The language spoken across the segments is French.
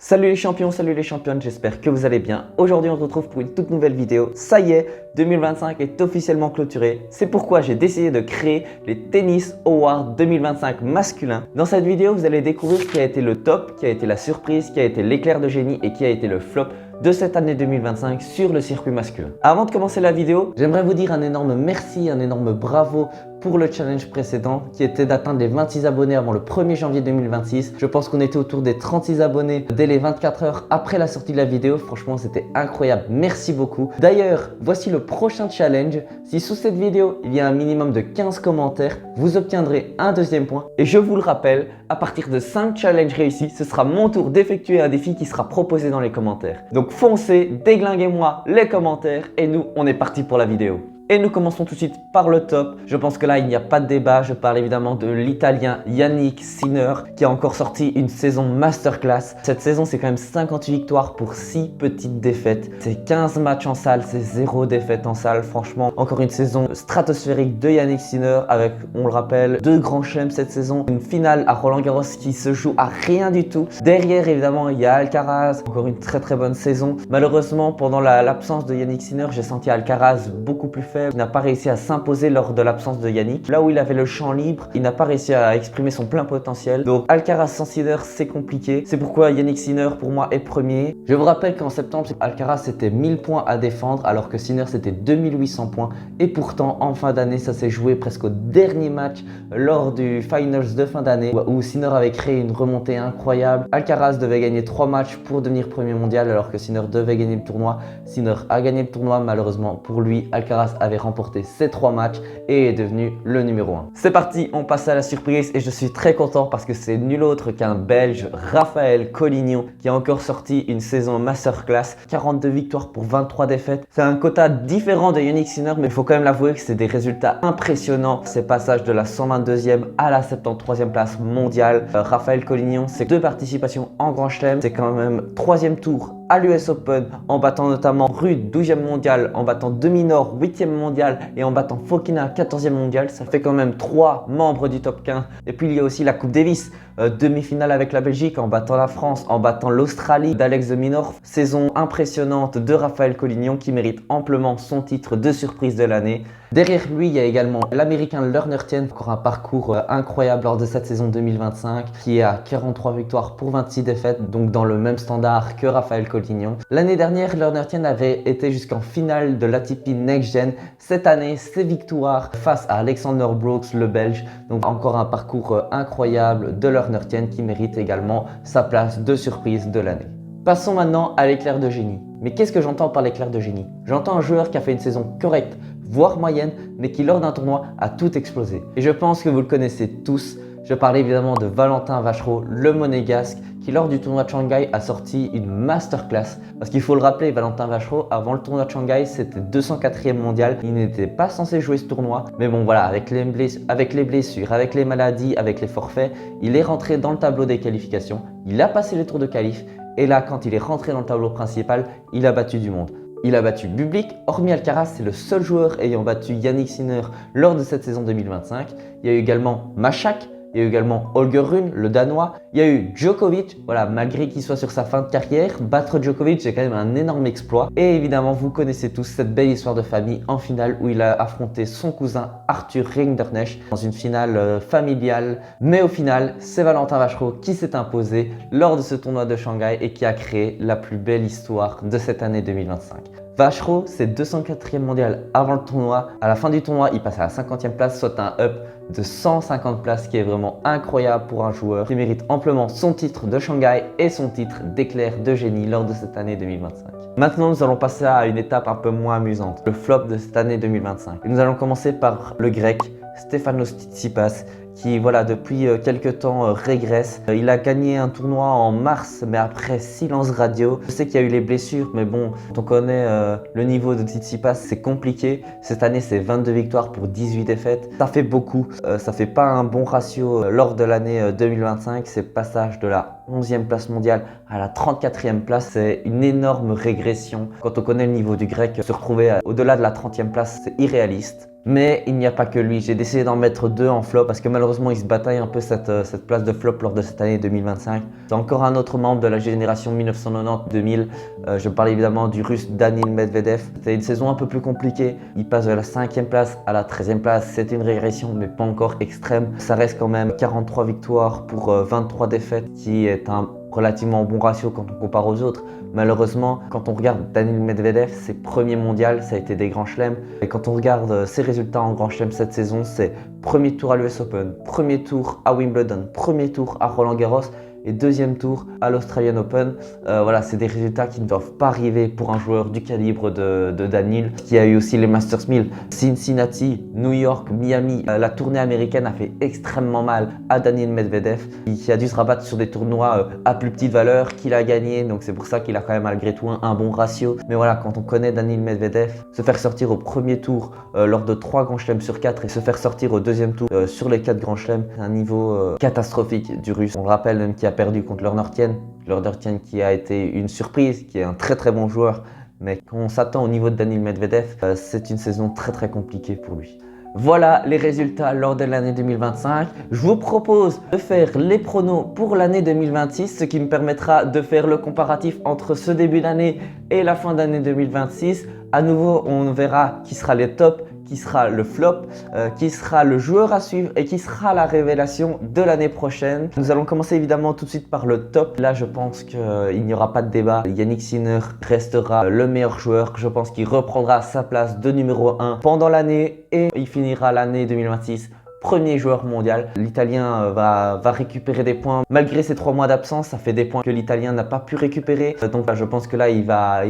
Salut les champions, salut les championnes, j'espère que vous allez bien. Aujourd'hui on se retrouve pour une toute nouvelle vidéo. Ça y est, 2025 est officiellement clôturé. C'est pourquoi j'ai décidé de créer les Tennis Awards 2025 masculins. Dans cette vidéo, vous allez découvrir qui a été le top, qui a été la surprise, qui a été l'éclair de génie et qui a été le flop de cette année 2025 sur le circuit masculin. Avant de commencer la vidéo, j'aimerais vous dire un énorme merci, un énorme bravo pour le challenge précédent qui était d'atteindre les 26 abonnés avant le 1er janvier 2026. Je pense qu'on était autour des 36 abonnés dès les 24 heures après la sortie de la vidéo. Franchement, c'était incroyable. Merci beaucoup. D'ailleurs, voici le prochain challenge. Si sous cette vidéo, il y a un minimum de 15 commentaires, vous obtiendrez un deuxième point. Et je vous le rappelle, à partir de 5 challenges réussis, ce sera mon tour d'effectuer un défi qui sera proposé dans les commentaires. Donc foncez, déglinguez-moi les commentaires et nous, on est parti pour la vidéo. Et nous commençons tout de suite par le top. Je pense que là, il n'y a pas de débat. Je parle évidemment de l'Italien Yannick Sinner qui a encore sorti une saison masterclass. Cette saison, c'est quand même 58 victoires pour 6 petites défaites. C'est 15 matchs en salle, c'est 0 défaite en salle. Franchement, encore une saison stratosphérique de Yannick Sinner avec, on le rappelle, 2 grands chelems cette saison. Une finale à Roland-Garros qui se joue à rien du tout. Derrière, évidemment, il y a Alcaraz. Encore une très bonne saison. Malheureusement, pendant l'absence de Yannick Sinner, j'ai senti Alcaraz beaucoup plus faible. Il n'a pas réussi à s'imposer lors de l'absence de Yannick. Là où il avait le champ libre, il n'a pas réussi à exprimer son plein potentiel. Donc Alcaraz sans Sinner, c'est compliqué. C'est pourquoi Yannick Sinner pour moi est premier. Je vous rappelle qu'en septembre, Alcaraz c'était 1000 points à défendre alors que Sinner c'était 2800 points. Et pourtant en fin d'année, ça s'est joué presque au dernier match lors du finals de fin d'année où Sinner avait créé une remontée incroyable. Alcaraz devait gagner 3 matchs pour devenir premier mondial alors que Sinner devait gagner le tournoi. Sinner a gagné le tournoi, malheureusement pour lui, Alcaraz avait remporté ces 3 matchs et est devenu le numéro 1. C'est parti, on passe à la surprise et je suis très content parce que c'est nul autre qu'un Belge, Raphaël Collignon, qui a encore sorti une saison masterclass, 42 victoires pour 23 défaites. C'est un quota différent de Yannick Sinner, mais il faut quand même l'avouer que c'est des résultats impressionnants. Ces passages de la 122e à la 73e place mondiale. Raphaël Collignon, c'est 2 participations en Grand Chelem, c'est quand même 3e tour à l'US Open en battant notamment Ruud 12e mondial, en battant Dominor 8e mondial et en battant Fokina 14e mondial. Ça fait quand même 3 membres du top 15. Et puis il y a aussi la Coupe Davis, demi-finale avec la Belgique, en battant la France, en battant l'Australie d'Alex de Minaur. Saison impressionnante de Raphaël Collignon qui mérite amplement son titre de surprise de l'année. Derrière lui, il y a également l'Américain Lerner Tien, encore un parcours incroyable lors de cette saison 2025, qui est à 43 victoires pour 26 défaites, donc dans le même standard que Raphaël Collignon. L'année dernière, Lerner Tien avait été jusqu'en finale de l'ATP Next Gen. Cette année, ses victoires face à Alexander Brooks, le Belge. Donc encore un parcours incroyable de Lerner Tien qui mérite également sa place de surprise de l'année. Passons maintenant à l'éclair de génie. Mais qu'est-ce que j'entends par l'éclair de génie? J'entends un joueur qui a fait une saison correcte, voire moyenne, mais qui lors d'un tournoi a tout explosé. Et je pense que vous le connaissez tous. Je parle évidemment de Valentin Vachereau, le monégasque, qui lors du tournoi de Shanghai a sorti une masterclass. Parce qu'il faut le rappeler, Valentin Vachereau, avant le tournoi de Shanghai, c'était 204e mondial. Il n'était pas censé jouer ce tournoi. Mais bon voilà, avec les blessures, avec les maladies, avec les forfaits, il est rentré dans le tableau des qualifications. Il a passé les tours de qualif. Et là, quand il est rentré dans le tableau principal, il a battu du monde. Il a battu Bublik, hormis Alcaraz, c'est le seul joueur ayant battu Yannick Sinner lors de cette saison 2025. Il y a eu également Machak, il y a eu également Holger Rune, le Danois. Il y a eu Djokovic, voilà, malgré qu'il soit sur sa fin de carrière, battre Djokovic c'est quand même un énorme exploit. Et évidemment, vous connaissez tous cette belle histoire de famille en finale où il a affronté son cousin Arthur Rinderknecht dans une finale familiale. Mais au final, c'est Valentin Vachereau qui s'est imposé lors de ce tournoi de Shanghai et qui a créé la plus belle histoire de cette année 2025. Vachereau, c'est 204e mondial avant le tournoi. À la fin du tournoi, il passe à la 50e place, soit un up de 150 places qui est vraiment incroyable pour un joueur qui mérite amplement son titre de Shanghai et son titre d'éclair de génie lors de cette année 2025. Maintenant, nous allons passer à une étape un peu moins amusante, le flop de cette année 2025. Et nous allons commencer par le grec Stefanos Tsitsipas qui voilà depuis quelques temps régresse. Il a gagné un tournoi en mars mais après silence radio. Je sais qu'il y a eu les blessures mais bon, quand on connaît le niveau de Tsitsipas, c'est compliqué. Cette année c'est 22 victoires pour 18 défaites. Ça fait beaucoup, ça fait pas un bon ratio lors de l'année 2025. C'est le passage de la 11e place mondiale à la 34e place, c'est une énorme régression. Quand on connaît le niveau du grec, se retrouver au-delà de la 30e place, c'est irréaliste. Mais il n'y a pas que lui, j'ai décidé d'en mettre 2 en flop parce que malheureusement il se bataille un peu cette place de flop lors de cette année 2025. C'est encore un autre membre de la génération 1990-2000. Je parle évidemment du russe Danil Medvedev. C'était une saison un peu plus compliquée. Il passe de la 5e place à la 13e place. C'était une régression mais pas encore extrême. Ça reste quand même 43 victoires pour 23 défaites qui est un relativement bon ratio quand on compare aux autres. Malheureusement, quand on regarde Danil Medvedev, ses premiers mondiaux, ça a été des grands chelems. Et quand on regarde ses résultats en grand chelem cette saison, c'est premier tour à l'US Open, premier tour à Wimbledon, premier tour à Roland Garros et deuxième tour à l'Australian Open. Voilà, c'est des résultats qui ne doivent pas arriver pour un joueur du calibre de Danil, qui a eu aussi les Masters 1000. Cincinnati, New York, Miami, la tournée américaine a fait extrêmement mal à Danil Medvedev, qui a dû se rabattre sur des tournois à plus petite valeur qu'il a gagné, donc c'est pour ça qu'il a quand même malgré tout un bon ratio. Mais voilà, quand on connaît Danil Medvedev, se faire sortir au premier tour lors de 3 grands chelems sur 4 et se faire sortir au deuxième tour sur les 4 grands chelems, c'est un niveau catastrophique du russe. On le rappelle même qu'il a perdu contre Lornertien qui a été une surprise, qui est un très bon joueur, mais quand on s'attend au niveau de Danil Medvedev, c'est une saison très compliquée pour lui. Voilà les résultats lors de l'année 2025. Je vous propose de faire les pronos pour l'année 2026, ce qui me permettra de faire le comparatif entre ce début d'année et la fin d'année 2026. À nouveau, on verra qui sera les tops, qui sera le flop, qui sera le joueur à suivre et qui sera la révélation de l'année prochaine. Nous allons commencer évidemment tout de suite par le top. Là, je pense qu'il n'y aura pas de débat. Yannick Sinner restera le meilleur joueur. Je pense qu'il reprendra sa place de numéro 1 pendant l'année et il finira l'année 2026 premier joueur mondial. L'Italien va récupérer des points. Malgré ces 3 mois d'absence, ça fait des points que l'Italien n'a pas pu récupérer. Donc je pense que là, il va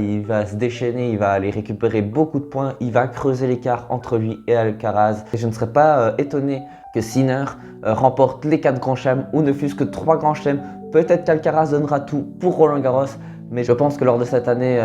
se déchaîner, il va aller récupérer beaucoup de points. Il va creuser l'écart entre lui et Alcaraz. Et je ne serais pas étonné que Sinner remporte les 4 grands chelems ou ne fût-ce que 3 grands chelems. Peut-être qu'Alcaraz donnera tout pour Roland Garros. Mais je pense que lors de cette année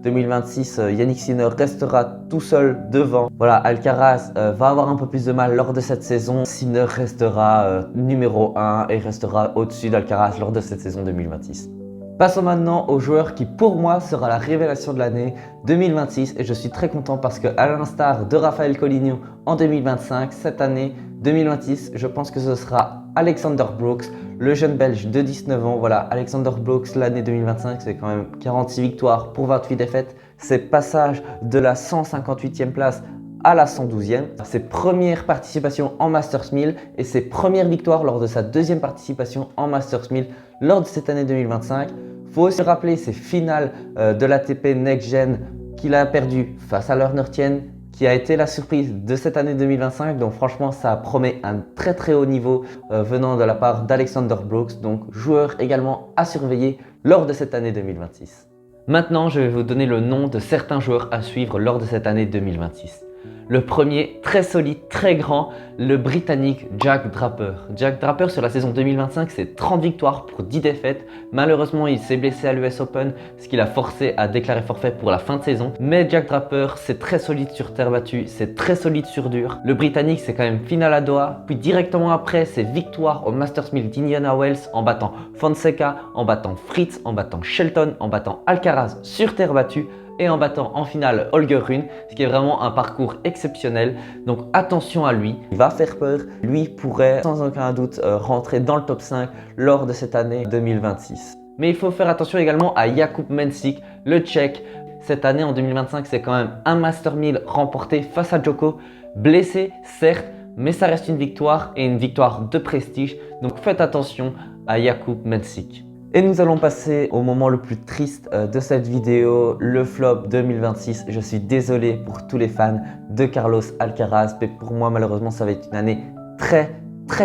2026, Yannick Sinner restera tout seul devant. Voilà, Alcaraz va avoir un peu plus de mal lors de cette saison. Sinner restera numéro 1 et restera au-dessus d'Alcaraz lors de cette saison 2026. Passons maintenant au joueur qui pour moi sera la révélation de l'année 2026 et je suis très content parce que à l'instar de Rafael Coligno en 2025, cette année 2026, je pense que ce sera Alexander Brooks, le jeune belge de 19 ans. Voilà, Alexander Brooks, l'année 2025, c'est quand même 46 victoires pour 28 défaites. C'est passage de la 158e place à la 112e. Ses premières participations en Masters 1000 et ses premières victoires lors de sa deuxième participation en Masters 1000 lors de cette année 2025. Il faut aussi rappeler ses finales de l'ATP Next Gen qu'il a perdu face à Lornertien, qui a été la surprise de cette année 2025. Donc franchement, ça promet un très haut niveau venant de la part d'Alexander Brooks. Donc joueur également à surveiller lors de cette année 2026. Maintenant, je vais vous donner le nom de certains joueurs à suivre lors de cette année 2026. Le premier, très solide, très grand, le Britannique Jack Draper. Jack Draper sur la saison 2025, c'est 30 victoires pour 10 défaites. Malheureusement, il s'est blessé à l'US Open, ce qui l'a forcé à déclarer forfait pour la fin de saison. Mais Jack Draper, c'est très solide sur terre battue, c'est très solide sur dur. Le Britannique, c'est quand même finale à Doha. Puis directement après, c'est victoire au Masters 1000 d'Indiana Wells en battant Fonseca, en battant Fritz, en battant Shelton, en battant Alcaraz sur terre battue et en battant en finale Holger Rune, ce qui est vraiment un parcours exceptionnel. Donc attention à lui, il va faire peur. Lui pourrait sans aucun doute rentrer dans le top 5 lors de cette année 2026. Mais il faut faire attention également à Jakub Mensik, le Tchèque. Cette année en 2025, c'est quand même un Master 1000 remporté face à Djoko. Blessé, certes, mais ça reste une victoire et une victoire de prestige. Donc faites attention à Jakub Mensik. Et nous allons passer au moment le plus triste de cette vidéo, le flop 2026. Je suis désolé pour tous les fans de Carlos Alcaraz, mais pour moi malheureusement ça va être une année très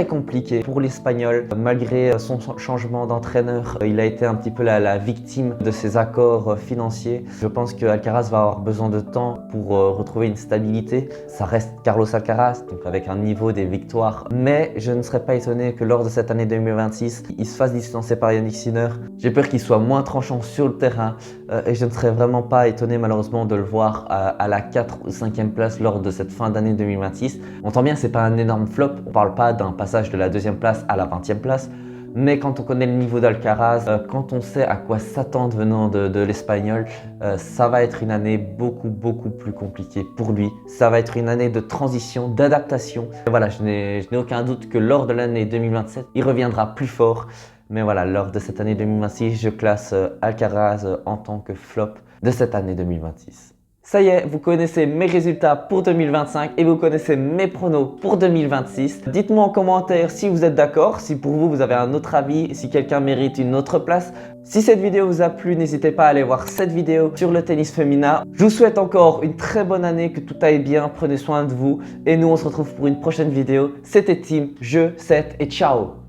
compliquée pour l'Espagnol. Malgré son changement d'entraîneur, il a été un petit peu la victime de ses accords financiers. Je pense que Alcaraz va avoir besoin de temps pour retrouver une stabilité. Ça reste Carlos Alcaraz, donc avec un niveau des victoires. Mais je ne serais pas étonné que lors de cette année 2026, il se fasse distancer par Yannick Sinner. J'ai peur qu'il soit moins tranchant sur le terrain et je ne serais vraiment pas étonné malheureusement de le voir à la 4 ou 5e place lors de cette fin d'année 2026. On entend bien, c'est pas un énorme flop, on parle pas d'un passage de la 2e place à la 20e place. Mais quand on connaît le niveau d'Alcaraz, quand on sait à quoi s'attendre venant de l'Espagnol, ça va être une année beaucoup plus compliquée pour lui. Ça va être une année de transition, d'adaptation. Voilà, je n'ai aucun doute que lors de l'année 2027, il reviendra plus fort. Mais voilà, lors de cette année 2026, je classe Alcaraz en tant que flop de cette année 2026. Ça y est, vous connaissez mes résultats pour 2025 et vous connaissez mes pronos pour 2026. Dites-moi en commentaire si vous êtes d'accord, si pour vous, vous avez un autre avis, si quelqu'un mérite une autre place. Si cette vidéo vous a plu, n'hésitez pas à aller voir cette vidéo sur le tennis féminin. Je vous souhaite encore une très bonne année, que tout aille bien, prenez soin de vous. Et nous, on se retrouve pour une prochaine vidéo. C'était Tim, je, Seth et ciao!